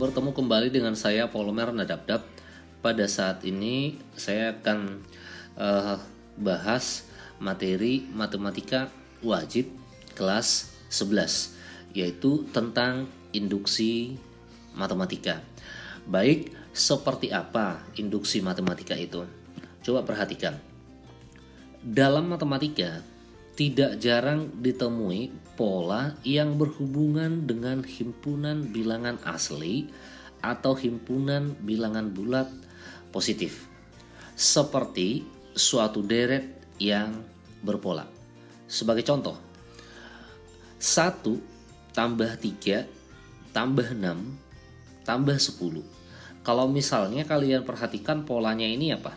bertemu kembali dengan saya Polomer Nadabdab. Pada saat ini saya akan bahas materi matematika wajib kelas 11, yaitu tentang induksi matematika. Baik, seperti apa induksi matematika itu? Coba perhatikan. Dalam matematika tidak jarang ditemui pola yang berhubungan dengan himpunan bilangan asli atau himpunan bilangan bulat positif, seperti suatu deret yang berpola. Sebagai contoh, 1 tambah 3 tambah 6 tambah 10. Kalau misalnya kalian perhatikan polanya ini apa?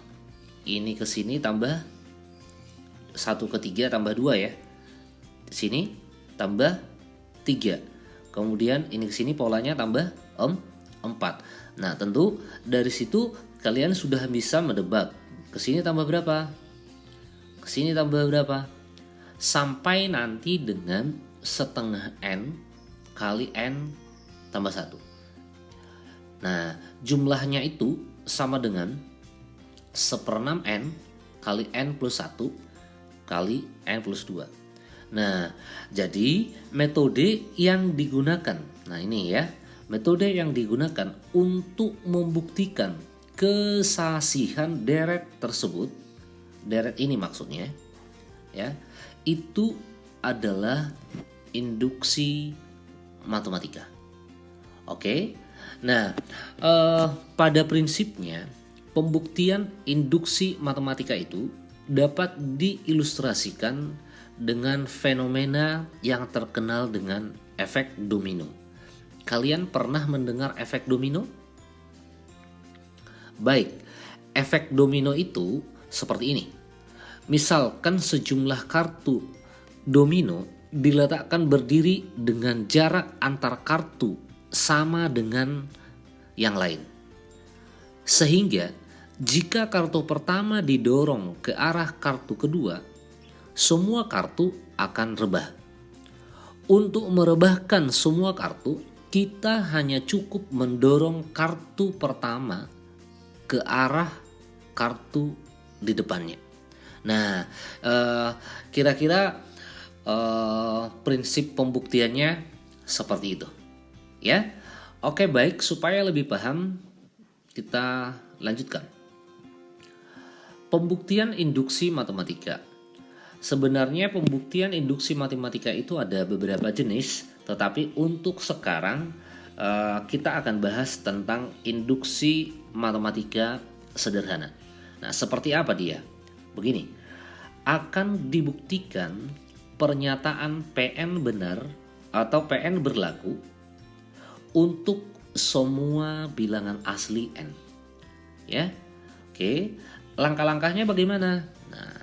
Ini ke sini tambah 1 ke 3 tambah 2 ya. Di sini tambah 3. Kemudian ini ke sini polanya tambah 4. Nah, tentu dari situ kalian sudah bisa menebak. Ke sini tambah berapa? Ke sini tambah berapa? Sampai nanti dengan setengah N kali N tambah 1. Nah, jumlahnya itu sama dengan 1/6 N kali N plus 1 kali N plus 2. Nah, jadi metode yang digunakan, nah ini ya, metode yang digunakan untuk membuktikan kesasihan deret tersebut, deret ini maksudnya, ya, itu adalah induksi matematika. Oke, nah pada prinsipnya pembuktian induksi matematika itu dapat diilustrasikan dengan fenomena yang terkenal dengan efek domino. Kalian pernah mendengar efek domino? Baik, efek domino itu seperti ini. Misalkan sejumlah kartu domino diletakkan berdiri dengan jarak antar kartu sama dengan yang lain. Sehingga jika kartu pertama didorong ke arah kartu kedua, semua kartu akan rebah. Untuk merebahkan semua kartu, kita hanya cukup mendorong kartu pertama ke arah kartu di depannya. Nah, kira-kira prinsip pembuktiannya seperti itu. Ya, oke, baik, supaya lebih paham kita lanjutkan. Pembuktian induksi matematika. Sebenarnya pembuktian induksi matematika itu ada beberapa jenis, tetapi untuk sekarang kita akan bahas tentang induksi matematika sederhana. Nah, seperti apa dia? Begini, akan dibuktikan pernyataan PN benar atau PN berlaku untuk semua bilangan asli N. Ya, oke. Langkah-langkahnya bagaimana? Nah,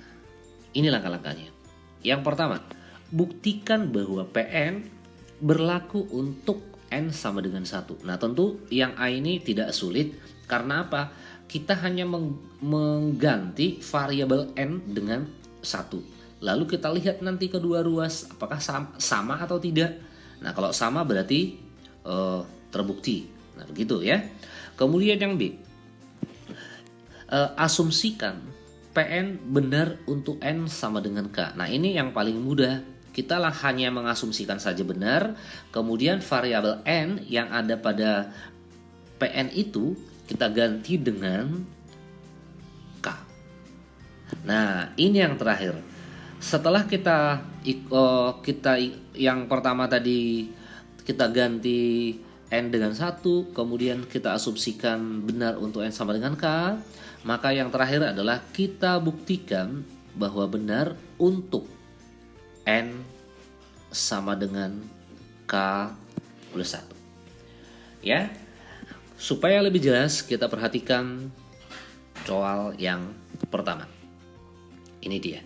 ini langkah-langkahnya. Yang pertama, buktikan bahwa PN berlaku untuk N sama dengan 1. Nah, tentu yang A ini tidak sulit. Karena apa? Kita hanya mengganti variabel N dengan 1. Lalu kita lihat nanti kedua ruas apakah sama atau tidak. Nah, kalau sama berarti terbukti. Nah, begitu ya. Kemudian yang B, asumsikan PN benar untuk N sama dengan K. Nah, ini yang paling mudah. Kita hanya mengasumsikan saja benar, kemudian variabel N yang ada pada PN itu kita ganti dengan K. Nah, ini yang terakhir. Setelah kita yang pertama tadi kita ganti N dengan 1, kemudian kita asumsikan benar untuk N sama dengan K, maka yang terakhir adalah kita buktikan bahwa benar untuk N sama dengan K plus 1. Ya, supaya lebih jelas kita perhatikan soal yang pertama. Ini dia.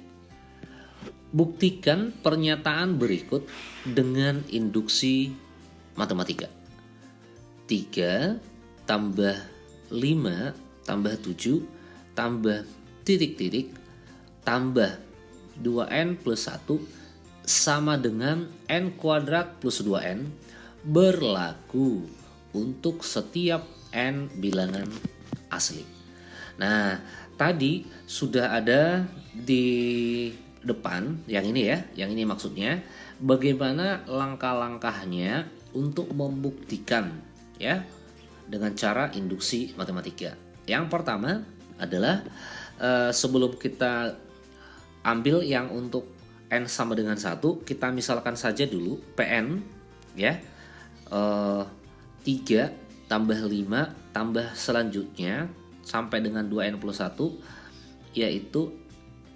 Buktikan pernyataan berikut dengan induksi matematika. 3 tambah 5 tambah 7 tambah titik-titik tambah 2N plus 1 sama dengan N kuadrat plus 2N berlaku untuk setiap n bilangan asli. Nah, tadi sudah ada di depan yang ini ya, yang ini maksudnya bagaimana langkah-langkahnya untuk membuktikan ya dengan cara induksi matematika. Yang pertama adalah sebelum kita ambil yang untuk n sama dengan 1, kita misalkan saja dulu Pn ya, 3 tambah 5 tambah selanjutnya sampai dengan 2n plus 1, yaitu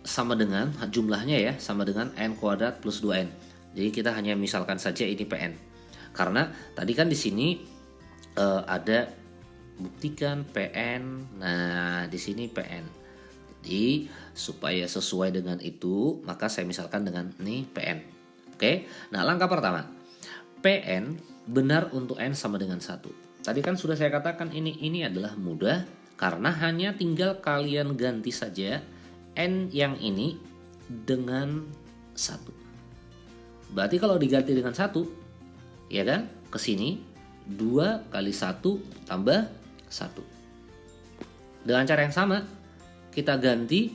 sama dengan jumlahnya ya, sama dengan n kuadrat plus 2n. Jadi kita hanya misalkan saja ini Pn. Karena tadi kan di sini ada buktikan Pn. Nah, di sini Pn. Jadi supaya sesuai dengan itu, maka saya misalkan dengan ini Pn. Oke. Nah, langkah pertama. Pn benar untuk n sama dengan 1. Tadi kan sudah saya katakan ini adalah mudah karena hanya tinggal kalian ganti saja n yang ini dengan 1. Berarti kalau diganti dengan 1, ya kan? Ke sini 2 kali 1 tambah 1. Dengan cara yang sama, kita ganti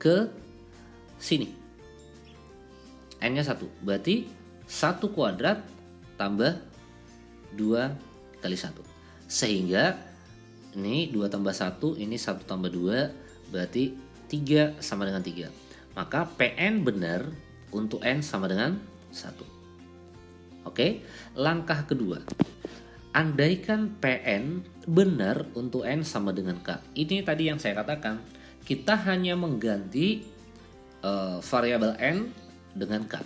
ke sini. N-nya 1. Berarti 1 kuadrat tambah 2 kali 1. Sehingga ini 2 tambah 1, ini 1 tambah 2, berarti 3 sama dengan 3. Maka Pn benar untuk n sama dengan 1. Oke, langkah kedua. Andaikan Pn benar untuk n sama dengan k. Ini tadi yang saya katakan, kita hanya mengganti variabel n dengan k.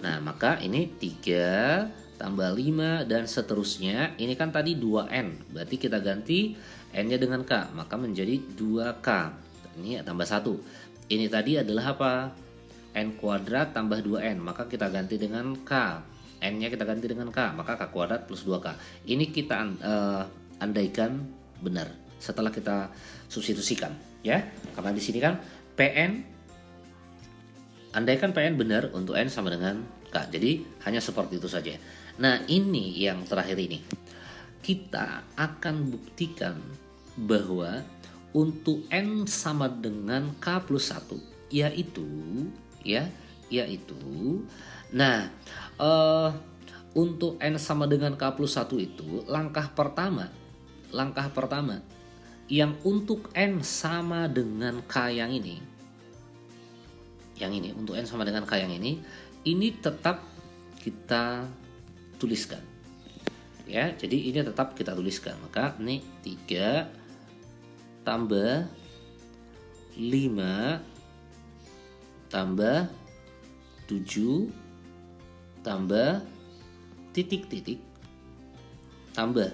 Nah, maka ini 3 tambah 5 dan seterusnya. Ini kan tadi 2n, berarti kita ganti n-nya dengan k, maka menjadi 2k. Ini tambah 1. Ini tadi adalah apa? N kuadrat tambah 2n, maka kita ganti dengan k. N-nya kita ganti dengan k, maka k kuadrat plus 2k. Ini kita andaikan benar setelah kita substitusikan, ya. Karena di sini kan Pn, andaikan Pn benar untuk n sama dengan k. Jadi hanya seperti itu saja. Nah, ini yang terakhir ini. Kita akan buktikan bahwa untuk n sama dengan k plus 1, yaitu nah, untuk n sama dengan k plus 1 itu langkah pertama yang untuk n sama dengan k yang ini untuk n sama dengan k yang ini tetap kita tuliskan ya. Jadi ini tetap kita tuliskan. Maka ini 3 tambah 5 tambah 7 tambah titik-titik tambah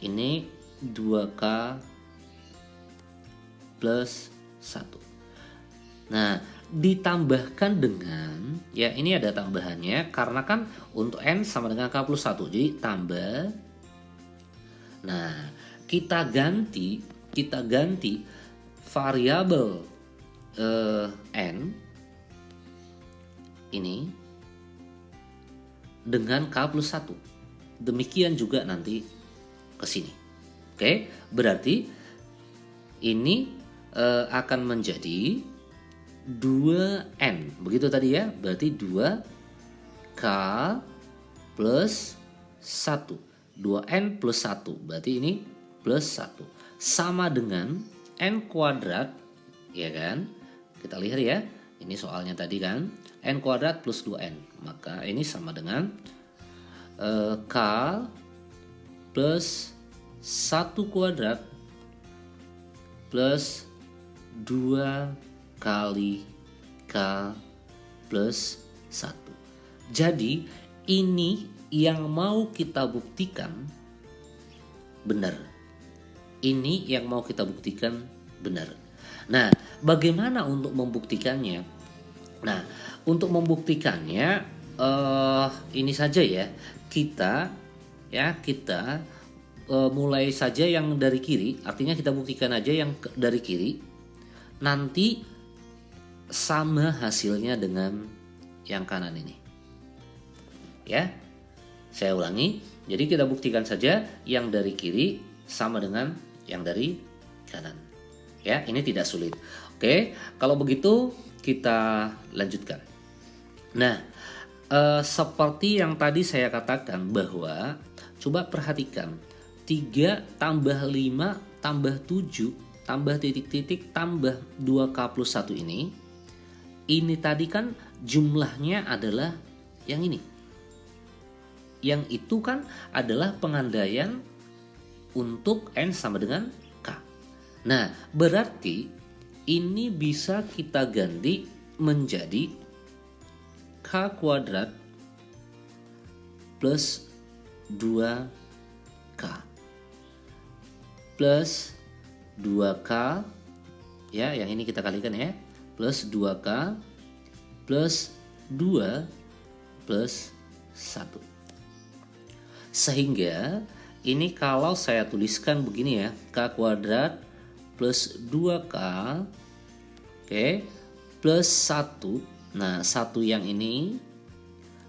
ini 2k plus 1. Nah, ditambahkan dengan, ya ini ada tambahannya karena kan untuk n sama dengan k plus 1, jadi tambah. Nah, kita ganti variabel n ini dengan k plus 1. Demikian juga nanti ke sini. Oke, berarti ini akan menjadi 2n. Begitu tadi ya, berarti 2k plus 1. 2n plus 1, berarti ini plus 1. Sama dengan n kuadrat, ya kan? Kita lihat ya, ini soalnya tadi kan, n kuadrat plus 2n. Maka ini sama dengan k plus 1 kuadrat plus 2 kali k plus 1. Jadi ini yang mau kita buktikan benar. Ini yang mau kita buktikan benar. Nah, bagaimana untuk membuktikannya? Nah, untuk membuktikannya ini saja ya. Kita mulai saja yang dari kiri. Artinya kita buktikan aja yang dari kiri. Nanti sama hasilnya dengan yang kanan ini. Ya. Saya ulangi, jadi kita buktikan saja yang dari kiri sama dengan yang dari kanan. Ya, ini tidak sulit. Oke, kalau begitu kita lanjutkan. Nah, seperti yang tadi saya katakan bahwa coba perhatikan 3 tambah 5 tambah 7 tambah titik-titik tambah 2K plus 1 ini tadi kan jumlahnya adalah yang ini. Yang itu kan adalah pengandaian untuk N sama dengan K. Nah, berarti ini bisa kita ganti menjadi K kuadrat plus 2K plus 2K, ya, yang ini kita kalikan ya, plus 2K plus 2 plus 1. Sehingga ini kalau saya tuliskan begini ya, K kuadrat plus 2K, oke, plus 1. Nah, 1 yang ini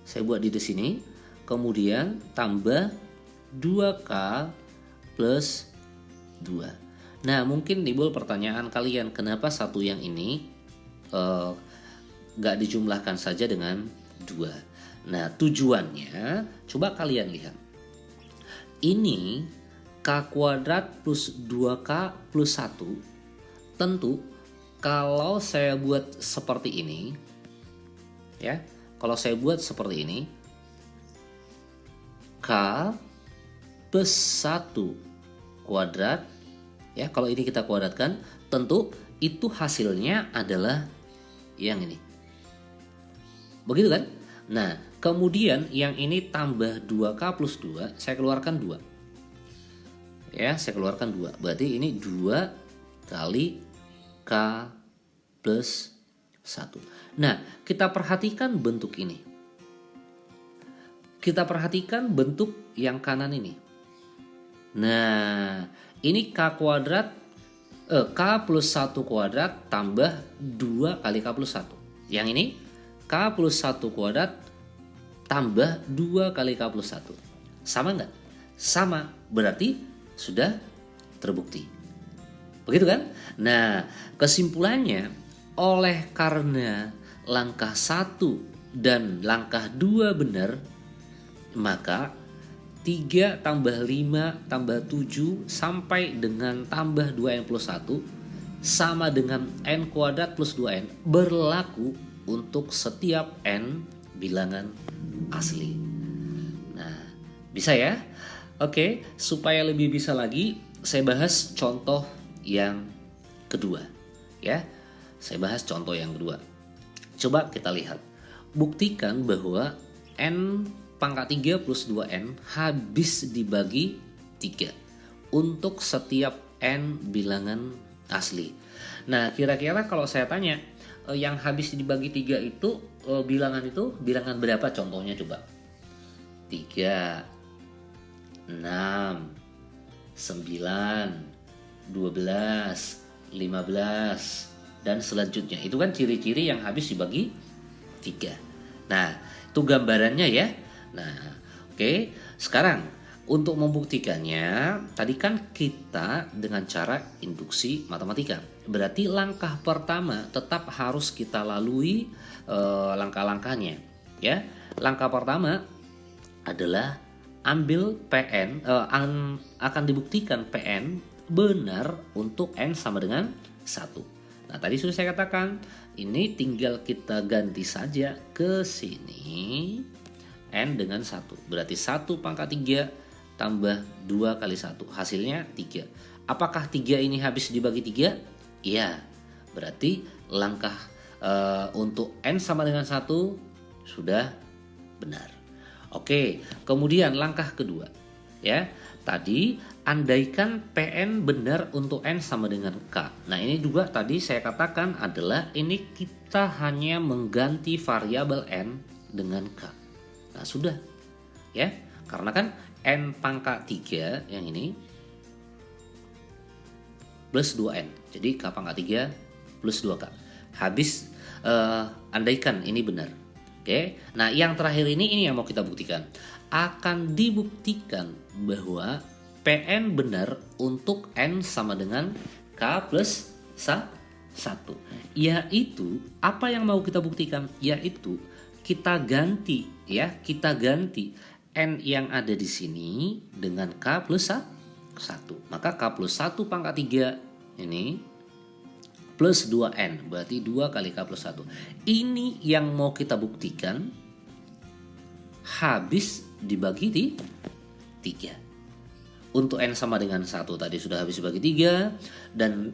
saya buat di sini, kemudian tambah 2K plus 2. Nah, mungkin timbul pertanyaan kalian, kenapa 1 yang ini gak dijumlahkan saja dengan 2. Nah, tujuannya coba kalian lihat. Ini K kuadrat plus 2K plus 1. Tentu kalau saya buat seperti ini, ya, kalau saya buat seperti ini, K plus 1 kuadrat, ya, kalau ini kita kuadratkan, tentu itu hasilnya adalah yang ini. Begitu kan? Nah, kemudian yang ini tambah 2K plus 2, saya keluarkan 2. Ya, saya keluarkan 2. Berarti ini 2 kali K plus 1. Nah, kita perhatikan bentuk ini. Kita perhatikan bentuk yang kanan ini. Nah, ini K kuadrat, K plus 1 kuadrat tambah 2 kali K plus 1. Yang ini K plus 1 kuadrat tambah 2 kali K plus 1. Sama nggak? Sama, berarti sudah terbukti. Begitu kan? Nah, kesimpulannya, oleh karena langkah 1 dan langkah 2 benar, maka 3 tambah 5 tambah 7 sampai dengan tambah 2N plus 1 sama dengan N kuadrat plus 2N berlaku untuk setiap N bilangan asli. Nah, bisa ya? Oke, supaya lebih bisa lagi, saya bahas contoh yang kedua. Ya, saya bahas contoh yang kedua. Coba kita lihat. Buktikan bahwa N pangkat 3 plus 2N habis dibagi 3 untuk setiap N bilangan asli. Nah, kira-kira kalau saya tanya, yang habis dibagi 3 itu bilangan berapa contohnya coba? 3, 6, 9, 12, 15, dan selanjutnya. Itu kan ciri-ciri yang habis dibagi 3. Nah, itu gambarannya ya. Nah, oke. Sekarang untuk membuktikannya, tadi kan kita dengan cara induksi matematika. Berarti langkah pertama tetap harus kita lalui langkah-langkahnya, ya. Langkah pertama adalah ambil PN, akan dibuktikan PN benar untuk N sama dengan 1. Nah, tadi sudah saya katakan, ini tinggal kita ganti saja ke sini N dengan 1. Berarti 1 pangkat 3 tambah 2 kali 1. Hasilnya 3. Apakah 3 ini habis dibagi 3? Iya. Berarti langkah untuk N sama dengan 1 sudah benar. Oke, kemudian langkah kedua. Ya, tadi andaikan PN benar untuk N sama dengan K. Nah, ini juga tadi saya katakan adalah ini kita hanya mengganti variabel N dengan K. Nah, sudah. Ya, karena kan N pangkat 3 yang ini plus 2N. Jadi K pangkat 3 plus 2K. Habis andaikan ini benar. Oke, nah yang terakhir ini yang mau kita buktikan. Akan dibuktikan bahwa Pn benar untuk N sama dengan K plus 1. Yaitu, apa yang mau kita buktikan? Yaitu, kita ganti ya, kita ganti N yang ada di sini dengan K plus 1. Maka K plus 1 pangkat 3 ini plus 2N, berarti 2 kali K plus 1. Ini yang mau kita buktikan habis dibagi di 3. Untuk N sama dengan 1 tadi sudah habis dibagi 3. Dan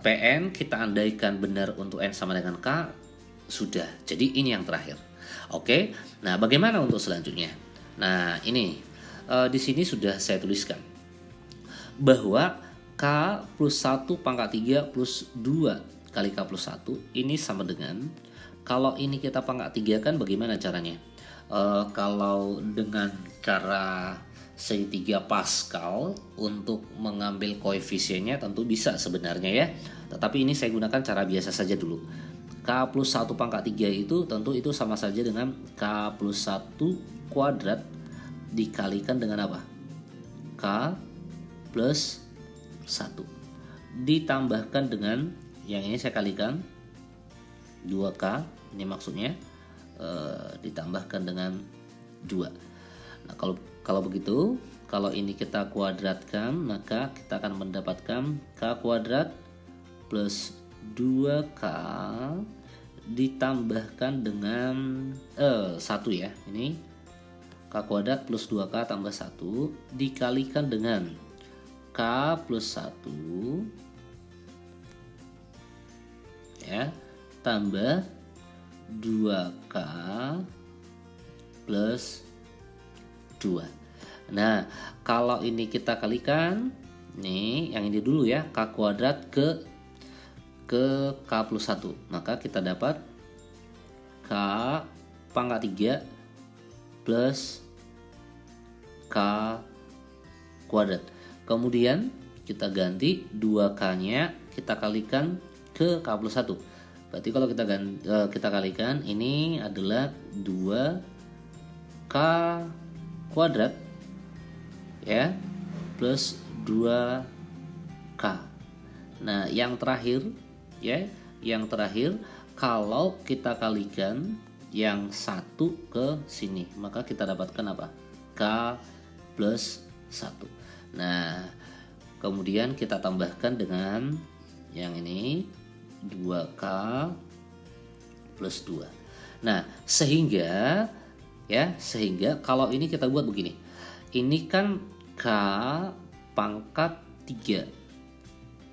Pn kita andaikan benar untuk N sama dengan K sudah. Jadi ini yang terakhir. Oke, nah bagaimana untuk selanjutnya? Nah ini di sini sudah saya tuliskan bahwa K plus 1 pangkat 3 plus 2 kali K plus 1 ini sama dengan, kalau ini kita pangkat 3 kan bagaimana caranya? Kalau dengan cara segitiga Pascal untuk mengambil koefisiennya tentu bisa sebenarnya ya. Tetapi ini saya gunakan cara biasa saja dulu. K plus 1 pangkat 3 itu tentu itu sama saja dengan K plus 1 kuadrat dikalikan dengan apa? K plus 1 ditambahkan dengan yang ini saya kalikan 2K, ini maksudnya ditambahkan dengan 2. Nah kalau begitu, kalau ini kita kuadratkan, maka kita akan mendapatkan K kuadrat plus 2K ditambahkan dengan 1 ya. Ini K kuadrat plus 2K tambah 1 dikalikan dengan K plus 1 ya tambah 2K plus 2. Nah, kalau ini kita kalikan, nih yang ini dulu ya, K kuadrat ke K plus 1. Maka kita dapat K pangkat 3 plus K kuadrat. Kemudian kita ganti 2K-nya kita kalikan ke K plus 1. Berarti kalau kita kalikan, ini adalah 2K kuadrat ya plus 2K. Nah, yang terakhir ya, yang terakhir kalau kita kalikan yang 1 ke sini, maka kita dapatkan apa? K plus 1. Nah, kemudian kita tambahkan dengan yang ini 2K plus 2. Nah, sehingga kalau ini kita buat begini. Ini kan K pangkat 3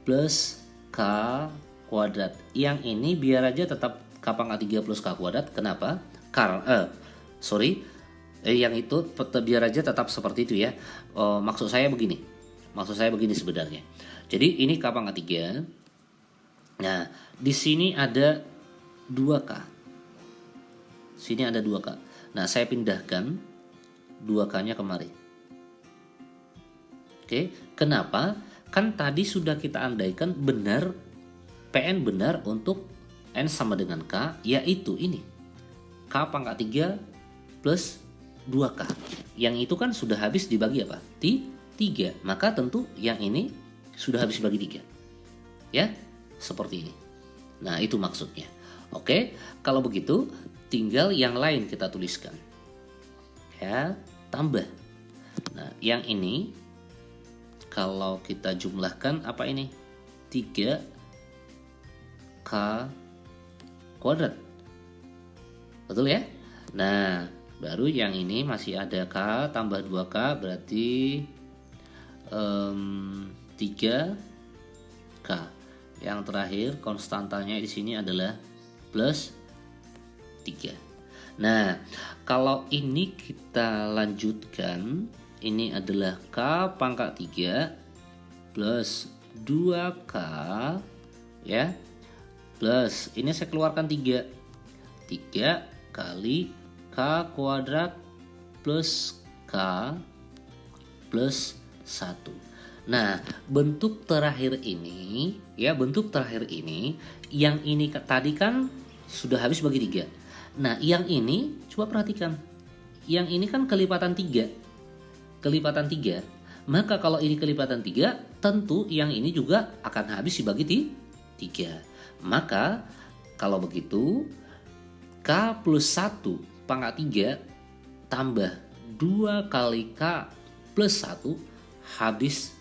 plus K kuadrat. Yang ini biar aja tetap K pangkat 3 plus K kuadrat. Kenapa? Yang itu biar aja tetap seperti itu ya. Maksud saya begini sebenarnya. Jadi ini K pangkat 3. Nah, di sini ada 2K. Sini ada 2K. Nah, saya pindahkan 2K-nya kemari. Oke, kenapa? Kan tadi sudah kita andaikan benar, Pn benar untuk N sama dengan K, yaitu ini. K pangkat 3 plus 2K. Yang itu kan sudah habis dibagi apa? 3. Maka tentu yang ini sudah habis dibagi 3. Ya? Seperti ini. Nah, itu maksudnya. Oke, kalau begitu tinggal yang lain kita tuliskan. Ya, tambah. Nah, yang ini kalau kita jumlahkan apa ini? 3K kuadrat. Betul ya? Nah, baru yang ini masih ada K tambah 2K berarti 3K. Yang terakhir konstantanya di sini adalah plus 3. Nah, kalau ini kita lanjutkan, ini adalah K pangkat 3 plus 2K ya. Plus ini saya keluarkan 3 kali K kuadrat plus K plus 1. Nah, bentuk terakhir ini ya, yang ini tadi kan sudah habis bagi 3. Nah, yang ini coba perhatikan. Yang ini kan kelipatan 3. Kelipatan 3. Maka kalau ini kelipatan 3, tentu yang ini juga akan habis dibagi 3. Maka kalau begitu K plus 1 pangkat 3 tambah 2 kali K plus 1 habis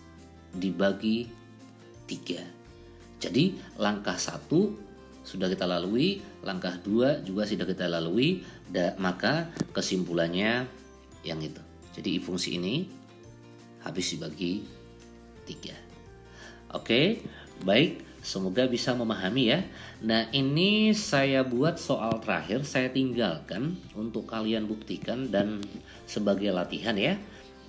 dibagi 3. Jadi langkah 1 sudah kita lalui, langkah 2 juga sudah kita lalui, maka kesimpulannya yang itu. Jadi fungsi ini habis dibagi 3. Oke, baik. Semoga bisa memahami ya. Nah, ini saya buat soal terakhir, saya tinggalkan untuk kalian buktikan dan sebagai latihan ya.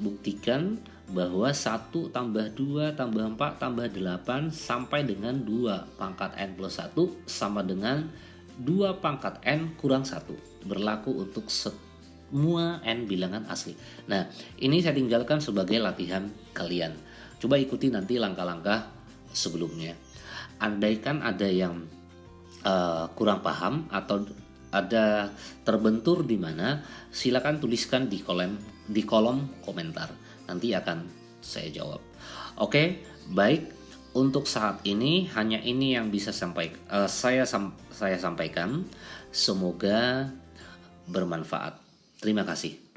Buktikan bahwa 1 tambah 2 tambah 4 tambah 8 sampai dengan 2 pangkat N plus 1 sama dengan 2 pangkat N kurang 1. Berlaku untuk semua N bilangan asli. Nah, ini saya tinggalkan sebagai latihan kalian. Coba ikuti nanti langkah-langkah sebelumnya. Andaikan ada yang kurang paham atau ada terbentur di mana, silakan tuliskan di kolom komentar. Nanti akan saya jawab. Oke, baik. Untuk saat ini hanya ini yang bisa saya sampaikan. Semoga bermanfaat. Terima kasih.